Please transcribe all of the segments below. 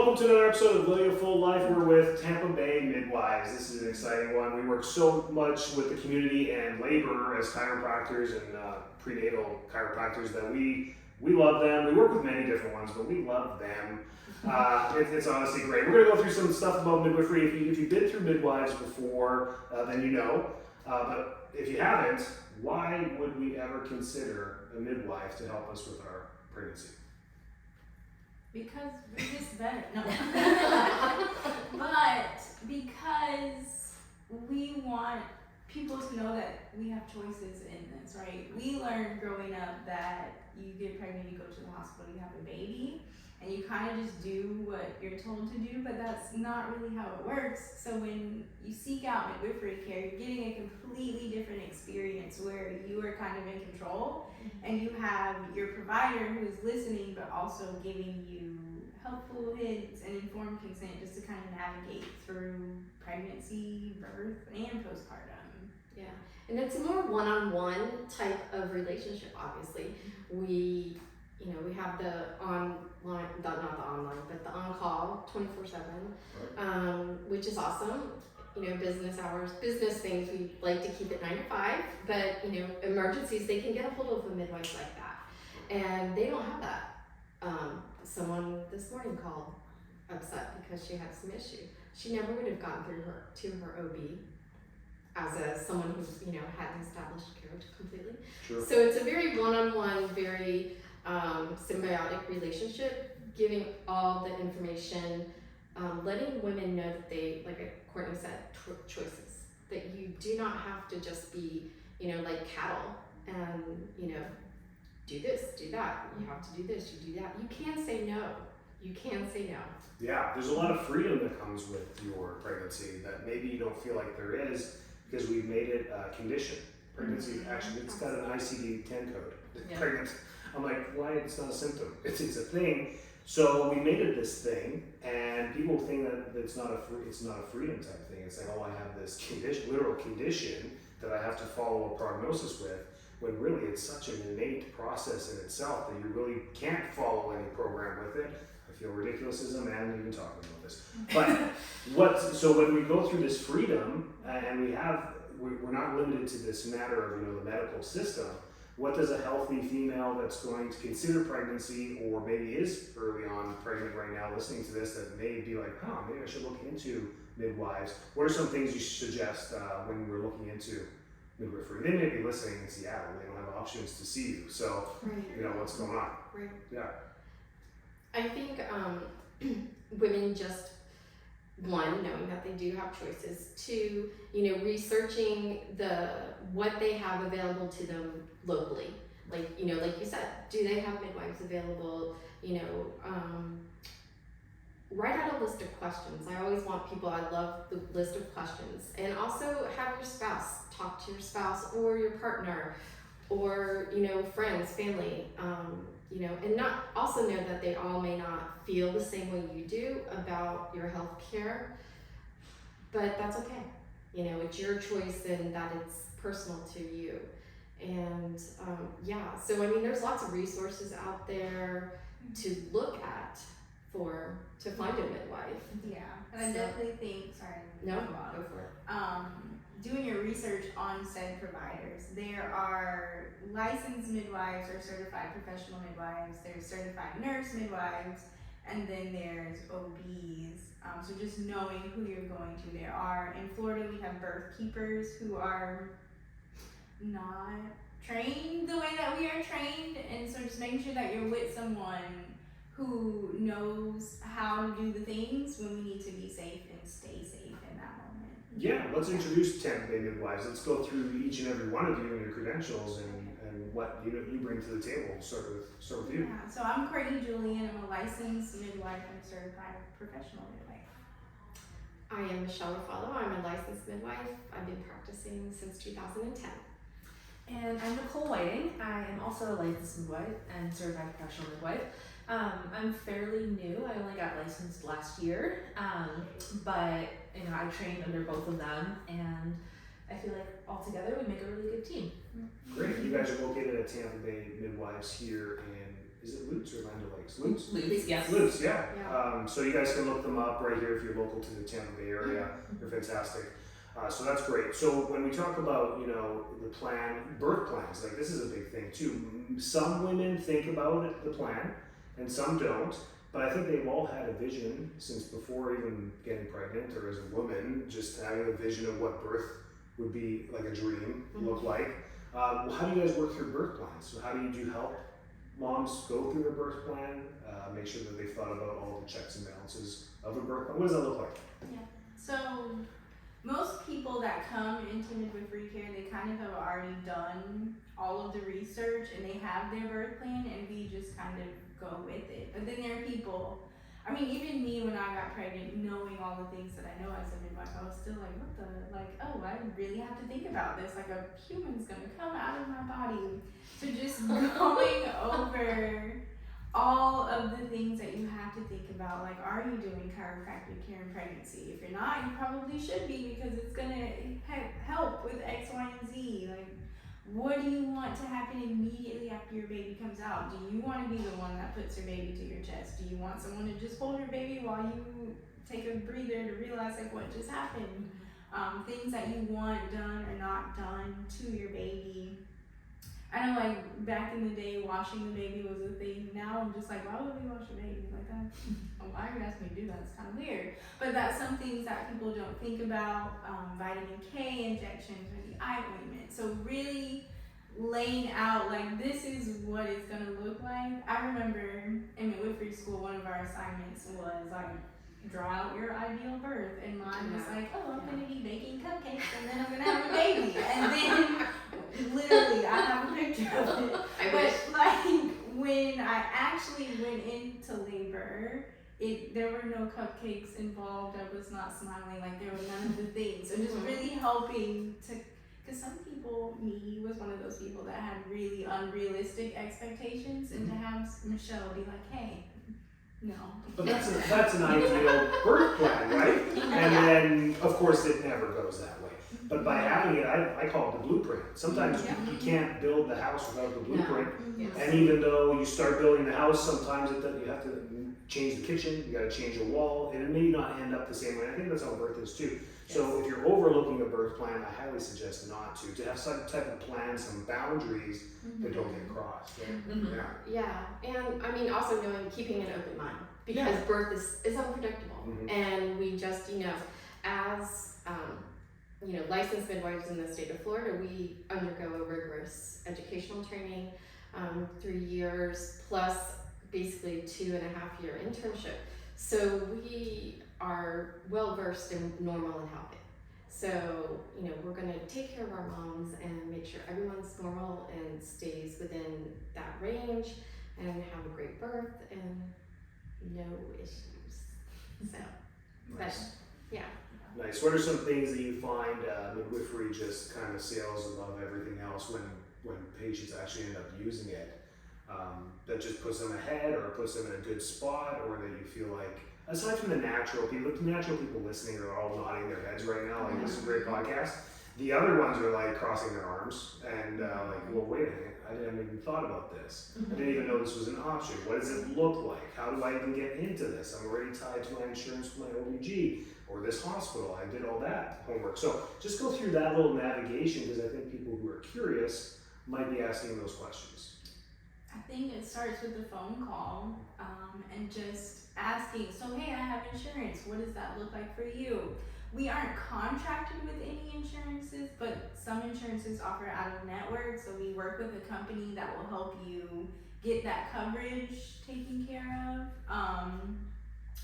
welcome to another episode of Living a Full Life. We're with Tampa Bay Midwives. This is an exciting one. We work so much with the community and labor as chiropractors and prenatal chiropractors that we love them. We work with many different ones, but we love them. It's honestly great. We're going to go through some stuff about midwifery. If you've been through midwives before, then you know. But if you haven't, why would we ever consider a midwife to help us with our pregnancy? Because we're just better. No. But because we want people to know that we have choices in this, right? We learned growing up that you get pregnant, you go to the hospital, you have a baby, and you kind of just do what you're told to do, but that's not really how it works. So when you seek out midwifery care, you're getting a completely different experience where you are kind of in control, and you have your provider who is listening, but also giving you helpful hints and informed consent just to kind of navigate through pregnancy, birth, and postpartum. Yeah, and it's a more one-on-one type of relationship, obviously. We have the online, not the online, but the on-call 24/7, which is awesome. Business hours, business things, we like to keep it 9 to 5, but emergencies, they can get a hold of a midwife like that. And they don't have that. Someone this morning called upset because she had some issue. She never would have gotten through to her OB as someone who's, hadn't established care completely. Sure. So it's a very one-on-one, very symbiotic relationship, giving all the information, letting women know that they, like Courtney said, choices, that you do not have to just be, like cattle and, do this, do that, you have to do this, you do that. You can say no. Yeah, there's a lot of freedom that comes with your pregnancy that maybe you don't feel like there is because we've made it a condition. Pregnancy, actually, it's got an ICD-10 code. Yeah. Pregnant. I'm like, why? It's not a symptom. It's a thing. So we made it this thing, and people think that it's not a freedom type thing. It's like, oh, I have this condition, literal condition that I have to follow a prognosis with. When really it's such an innate process in itself that you really can't follow any program with it. I feel ridiculous as a man even talking about this. But so when we go through this freedom and we're not limited to this matter of the medical system, what does a healthy female that's going to consider pregnancy or maybe is early on pregnant right now listening to this that may be like, maybe I should look into midwives. What are some things you should suggest when we're looking into midwifery? They may be listening in Seattle. They don't have options to see you. So, what's going on? Right. Yeah. I think women just, one, knowing that they do have choices. Two, researching what they have available to them locally. Like you said, do they have midwives available? Write out a list of questions. I always want people, I love the list of questions. And also have your spouse, talk to your spouse or your partner or, friends, family, and not also know that they all may not feel the same way you do about your health care, but that's okay. It's your choice and that it's personal to you. And so there's lots of resources out there to look at to find a midwife. Yeah, and I definitely think, go for it. Doing your research on said providers. There are licensed midwives or certified professional midwives, there's certified nurse midwives, and then there's OBs. So just knowing who you're going to. In Florida, we have birth keepers who are not trained the way that we are trained, and so just making sure that you're with someone who knows how to do the things when we need to be safe and stay safe in that moment. Yeah, let's introduce Tampa Bay Midwives. Let's go through each and every one of you and your credentials and what you bring to the table. Start with you. Yeah, so I'm Courtney Julian. I'm a licensed midwife and certified professional midwife. I am Michelle. I'm a licensed midwife. I've been practicing since 2010. And I'm Nicole Whiting. I am also a licensed midwife and certified professional midwife. I'm fairly new. I only got licensed last year, but I trained under both of them, and I feel like all together we make a really good team. Great. You guys are located at Tampa Bay Midwives here in is it Lutz or Land O'Lakes? Lutz? Lutz, yes. Lutz, yeah. Yeah. So you guys can look them up right here if you're local to the Tampa Bay area. They're fantastic. So that's great. So when we talk about, you know, the plan, birth plans, like this is a big thing too. Some women think about it, the plan, and some don't. But I think they've all had a vision since before even getting pregnant, or as a woman, just having a vision of what birth would be like, a dream look like. How do you guys work through birth plans? So how do you help moms go through their birth plan, make sure that they've thought about all the checks and balances of a birth plan? What does that look like? Yeah. So most people that come into midwifery care, they kind of have already done all of the research and they have their birth plan, and we just kind of go with it. But then there are people, I mean, even me when I got pregnant, knowing all the things that I know as a midwife, I was still like, what the, like, oh, I really have to think about this. Like, a human's gonna come out of my body. So just going over all of the things that you have to think about, like, are you doing chiropractic care in pregnancy? If you're not, you probably should be, because it's gonna help with X, Y, and Z. Like, what do you want to happen immediately after your baby comes out? Do you want to be the one that puts your baby to your chest? Do you want someone to just hold your baby while you take a breather to realize, like, what just happened? Things that you want done or not done to your baby. I know, like, back in the day, washing the baby was a thing. Now I'm just like, why would we wash a baby like that? Why would you ask me to do that? It's kind of weird. But that's some things that people don't think about. Vitamin K injections or the eye ointment. So really laying out, like, this is what it's gonna look like. I remember in midwifery school, one of our assignments was like, draw out your ideal birth, and mine was like, oh, I'm gonna be baking cupcakes and then I'm gonna have a baby, and then literally I have a picture of it. But like, when I actually went into labor, there were no cupcakes involved. I was not smiling, like, there were none of the things. So just really helping to, because some people, me was one of those people that had really unrealistic expectations, and to have Michelle be like, hey, no. But that's an ideal birth plan, right? And then, of course, it never goes that way. But by having it, I call it the blueprint. Sometimes you can't build the house without the blueprint. Yes. And even though you start building the house, sometimes you have to change the kitchen, you gotta change a wall, and it may not end up the same way. I think that's how birth is too. So if you're overlooking a birth plan, I highly suggest not to have some type of plan, some boundaries that don't get crossed. Right? Yeah, and I mean, also keeping an open mind, because birth is unpredictable, and we just, as licensed midwives in the state of Florida, we undergo a rigorous educational training, 3 years plus basically 2.5 year internship. So we are well versed in normal and healthy. So, we're going to take care of our moms and make sure everyone's normal and stays within that range and have a great birth and no issues. So, Nice. yeah. Nice. What are some things that you find midwifery just kind of sails above everything else when patients actually end up using it? That just puts them ahead, or puts them in a good spot, or that you feel like, aside from the natural people listening are all nodding their heads right now, like, this is a great podcast. The other ones are like crossing their arms and like, well, wait a minute, I didn't even thought about this. I didn't even know this was an option. What does it look like? How do I even get into this? I'm already tied to my insurance, my OBG, or this hospital. I did all that homework. So just go through that little navigation, because I think people who are curious might be asking those questions. I think it starts with the phone call, and just asking, so hey, I have insurance, what does that look like for you? We aren't contracted with any insurances, but some insurances offer out of network, so we work with a company that will help you get that coverage taken care of.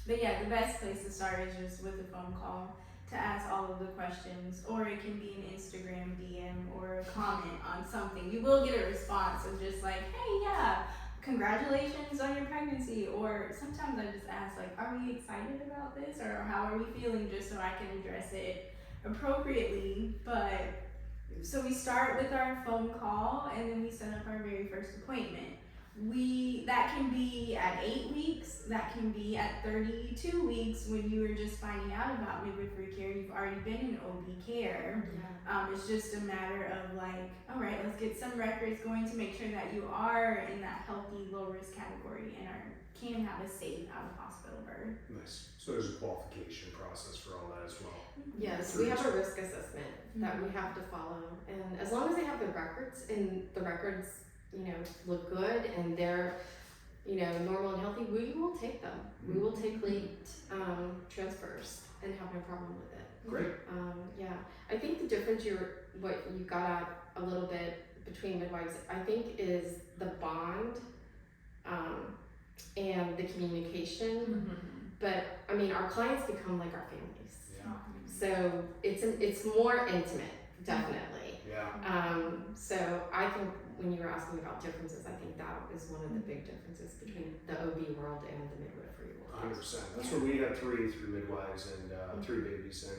But yeah, the best place to start is just with a phone call to ask all of the questions, or it can be an Instagram DM or a comment on something. You will get a response of just like, hey, yeah, congratulations on your pregnancy. Or sometimes I just ask, like, are we excited about this, or how are we feeling, just so I can address it appropriately. But so we start with our phone call, and then we set up our very first appointment. that can be at 8 weeks, that can be at 32 weeks when you were just finding out about midwifery care. You've already been in OB care. It's just a matter of like, all right, let's get some records going to make sure that you are in that healthy low risk category and can have a safe out of hospital birth. Nice. So there's a qualification process for all that as well. Yes, we have a risk assessment that we have to follow, and as long as they have the records and the records, look good and they're, normal and healthy, we will take them. We will take late transfers and have no problem with it. Great. Yeah, I think the difference what you got at a little bit between midwives, I think, is the bond and the communication. But I mean, our clients become like our families. Yeah. So it's more intimate, definitely. Yeah. So I think when you were asking about differences, I think that is one of the big differences between the OB world and the midwifery world. 100%. That's what we had three midwives and 3 babies,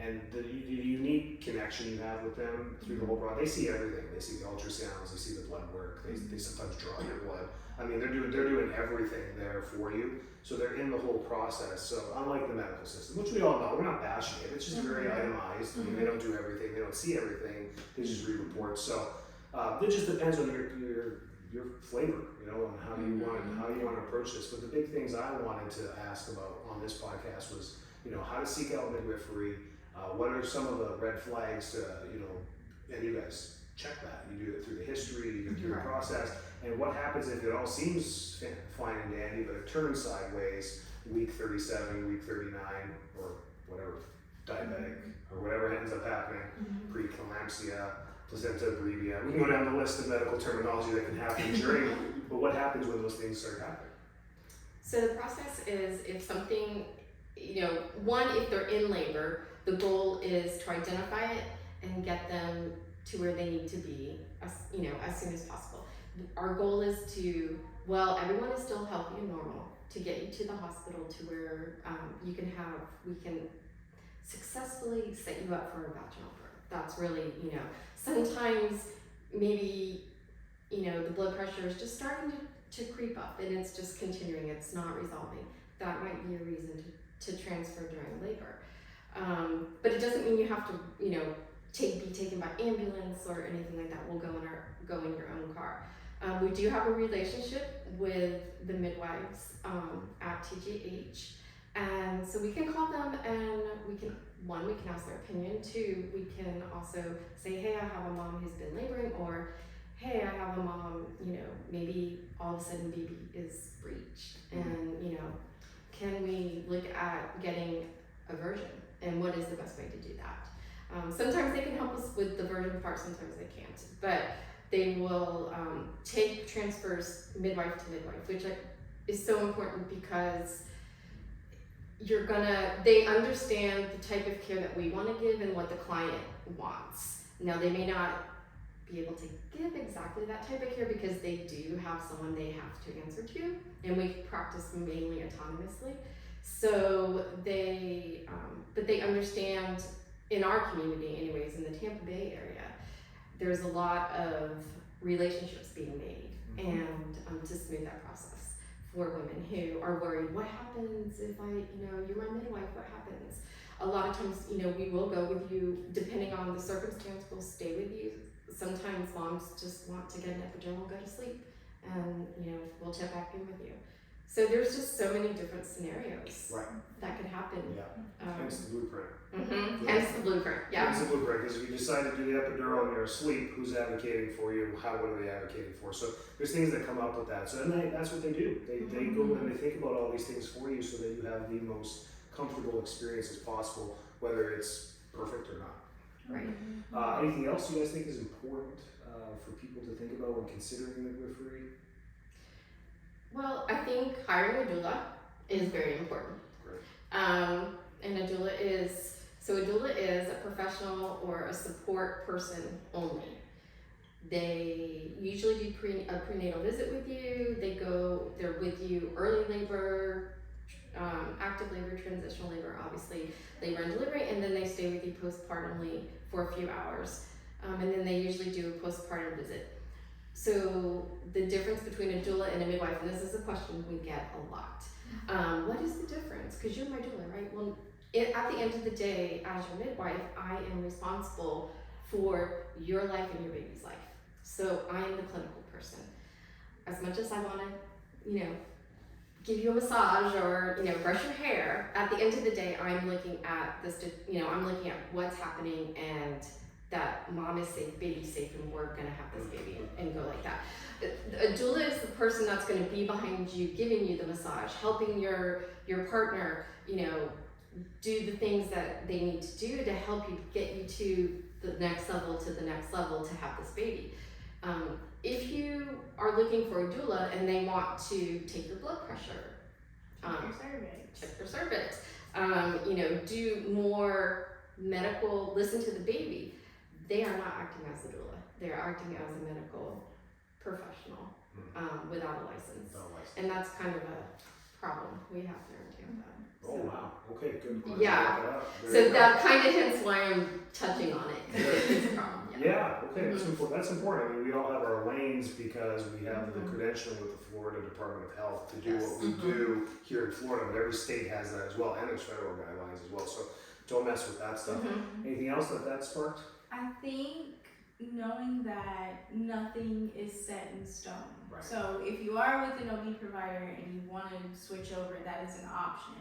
and the unique connection you have with them through the whole process. They see everything. They see the ultrasounds. They see the blood work. They sometimes draw your blood. I mean, they're doing everything there for you. So they're in the whole process. So unlike the medical system, which we all know, we're not bashing it. It's just very itemized. I mean, they don't do everything. They don't see everything. They just read reports. So it just depends on your flavor, and how you want to approach this. But the big things I wanted to ask about on this podcast was, how to seek out midwifery. What are some of the red flags to, and you guys check that. You do it through the history, you go through the process. And what happens if it all seems fine and dandy, but it turns sideways week 37, week 39, or whatever, diabetic, or whatever ends up happening, preeclampsia, placenta brevia. We can go down the list of medical terminology that can happen during, but what happens when those things start happening? So the process is, if something, if they're in labor, the goal is to identify it and get them to where they need to be as soon as possible. Our goal is everyone is still healthy and normal, to get you to the hospital to where we can successfully set you up for a vaginal birth. That's really, sometimes maybe, the blood pressure is just starting to creep up and it's just continuing, it's not resolving. That might be a reason to transfer during labor. But it doesn't mean you have to, be taken by ambulance or anything like that. We'll go in your own car. We do have a relationship with the midwives at TGH, and so we can call them and we can ask their opinion. 2, we can also say, hey, I have a mom who's been laboring, or hey, I have a mom, maybe all of a sudden baby is breached, and can we look at getting a version, and what is the best way to do that? Sometimes they can help us with the version part, sometimes they can't, but they will take transfers midwife to midwife, which is so important because they understand the type of care that we want to give and what the client wants. Now, they may not be able to give exactly that type of care because they do have someone they have to answer to, and we practice mainly autonomously. So but they understand, in our community anyways, in the Tampa Bay area, there's a lot of relationships being made, and to smooth that process for women who are worried, what happens if you're my midwife, what happens? A lot of times, we will go with you, depending on the circumstance, we'll stay with you. Sometimes moms just want to get an epidural, go to sleep, and we'll check back in with you. So there's just so many different scenarios that could happen. Yeah, hence the blueprint. Hence the blueprint, yeah. Hence the blueprint, because if you decide to do the epidural and you're asleep, who's advocating for you? What are they advocating for? So there's things that come up with that. So that's what they do. They go and they think about all these things for you so that you have the most comfortable experience as possible, whether it's perfect or not. Right. Anything else you guys think is important for people to think about when considering midwifery? Well, I think hiring a doula is very important. Great. And a doula is a professional or a support person only. They usually do a prenatal visit with you. They're with you early labor, active labor, transitional labor, obviously labor and delivery, and then they stay with you postpartumly for a few hours. And then they usually do a postpartum visit. So the difference between a doula and a midwife, and this is a question we get a lot. What is the difference? Because you're my doula, right? Well, at the end of the day, as your midwife, I am responsible for your life and your baby's life. So I am the clinical person. As much as I want to, give you a massage or, brush your hair, at the end of the day, I'm looking at this, I'm looking at what's happening and that mom is safe, baby's safe, and we're gonna have this baby and go like that. A doula is the person that's gonna be behind you, giving you the massage, helping your partner, do the things that they need to do to help you get you to the next level to have this baby. If you are looking for a doula and they want to take your blood pressure, check your cervix, do more medical, listen to the baby, they are not acting as a doula. They're acting as a medical professional without a license. And that's kind of a problem we have here in Tampa. Oh wow, okay, good. Yeah, so that kind of hence why I'm touching on it, because it's a problem. Yeah, okay, that's important. I mean, we all have our lanes because we have the credentialing with the Florida Department of Health to do what we do here in Florida, but every state has that as well, and there's federal guidelines as well, so don't mess with that stuff. Anything else that sparked? I think knowing that nothing is set in stone. Right. So if you are with an OB provider and you want to switch over, that is an option.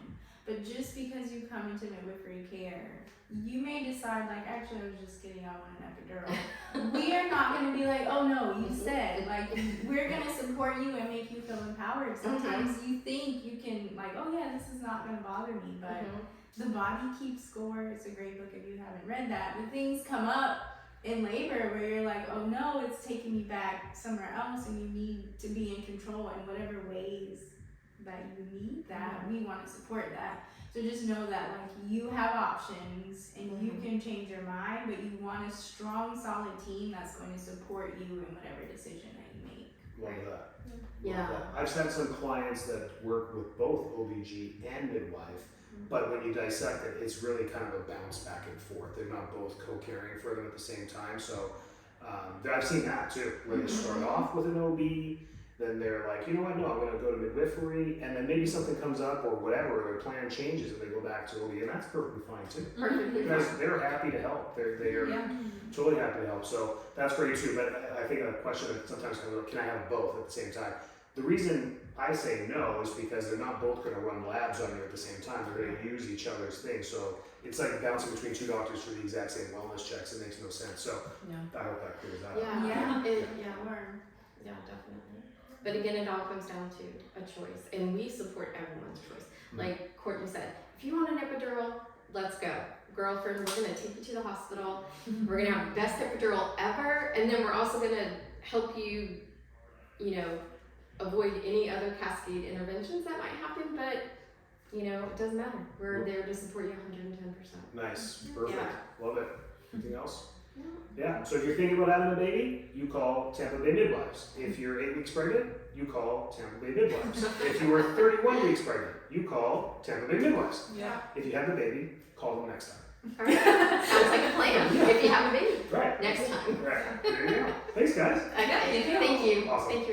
But just because you come into midwifery care, you may decide, like, actually, I was just kidding, I want an epidural. We are not going to be like, oh no, you said, like, we're going to support you and make you feel empowered. Sometimes you think you can, like, oh yeah, this is not going to bother me, but the body keeps score. It's a great book if you haven't read that. But things come up in labor where you're like, oh no, it's taking me back somewhere else, and you need to be in control in whatever ways that you need that. We want to support that. So just know that, like, you have options and you can change your mind, but you want a strong, solid team that's going to support you in whatever decision that you make. Love that. Yeah. Love that. I've had some clients that work with both OBG and midwife, but when you dissect it, it's really kind of a bounce back and forth. They're not both co-caring for them at the same time. So I've seen that too, where they start off with an OB, then they're like, you know what, no, I'm going to go to midwifery, and then maybe something comes up or whatever, their plan changes and they go back to OB, and that's perfectly fine too. Because they're happy to help. They're totally happy to help. So that's great too. But I think a question that sometimes comes up, can I have both at the same time? The reason I say no is because they're not both going to run labs on you at the same time. They're going to use each other's things. So it's like bouncing between two doctors for the exact same wellness checks. It makes no sense. So I hope that clears that up. Yeah, definitely. But again, it all comes down to a choice, and we support everyone's choice. Like Courtney said, if you want an epidural, let's go. Girlfriend, we're gonna take you to the hospital. We're gonna have the best epidural ever, and then we're also gonna help you, avoid any other cascade interventions that might happen, but it doesn't matter. We're there to support you 110%. Nice, perfect, love it. Anything else? No. Yeah, so if you're thinking about having a baby, you call Tampa Bay Midwives. If you're 8 weeks pregnant, you call Tampa Bay Midwives. If you were 31 weeks pregnant, you call Tampa Bay Midwives. Yeah. If you have the baby, call them next time. All right. Sounds like a plan. If you have a baby, Right. next time. Right. There you go. Thanks, guys. Okay. Thank you. Awesome. Thank you.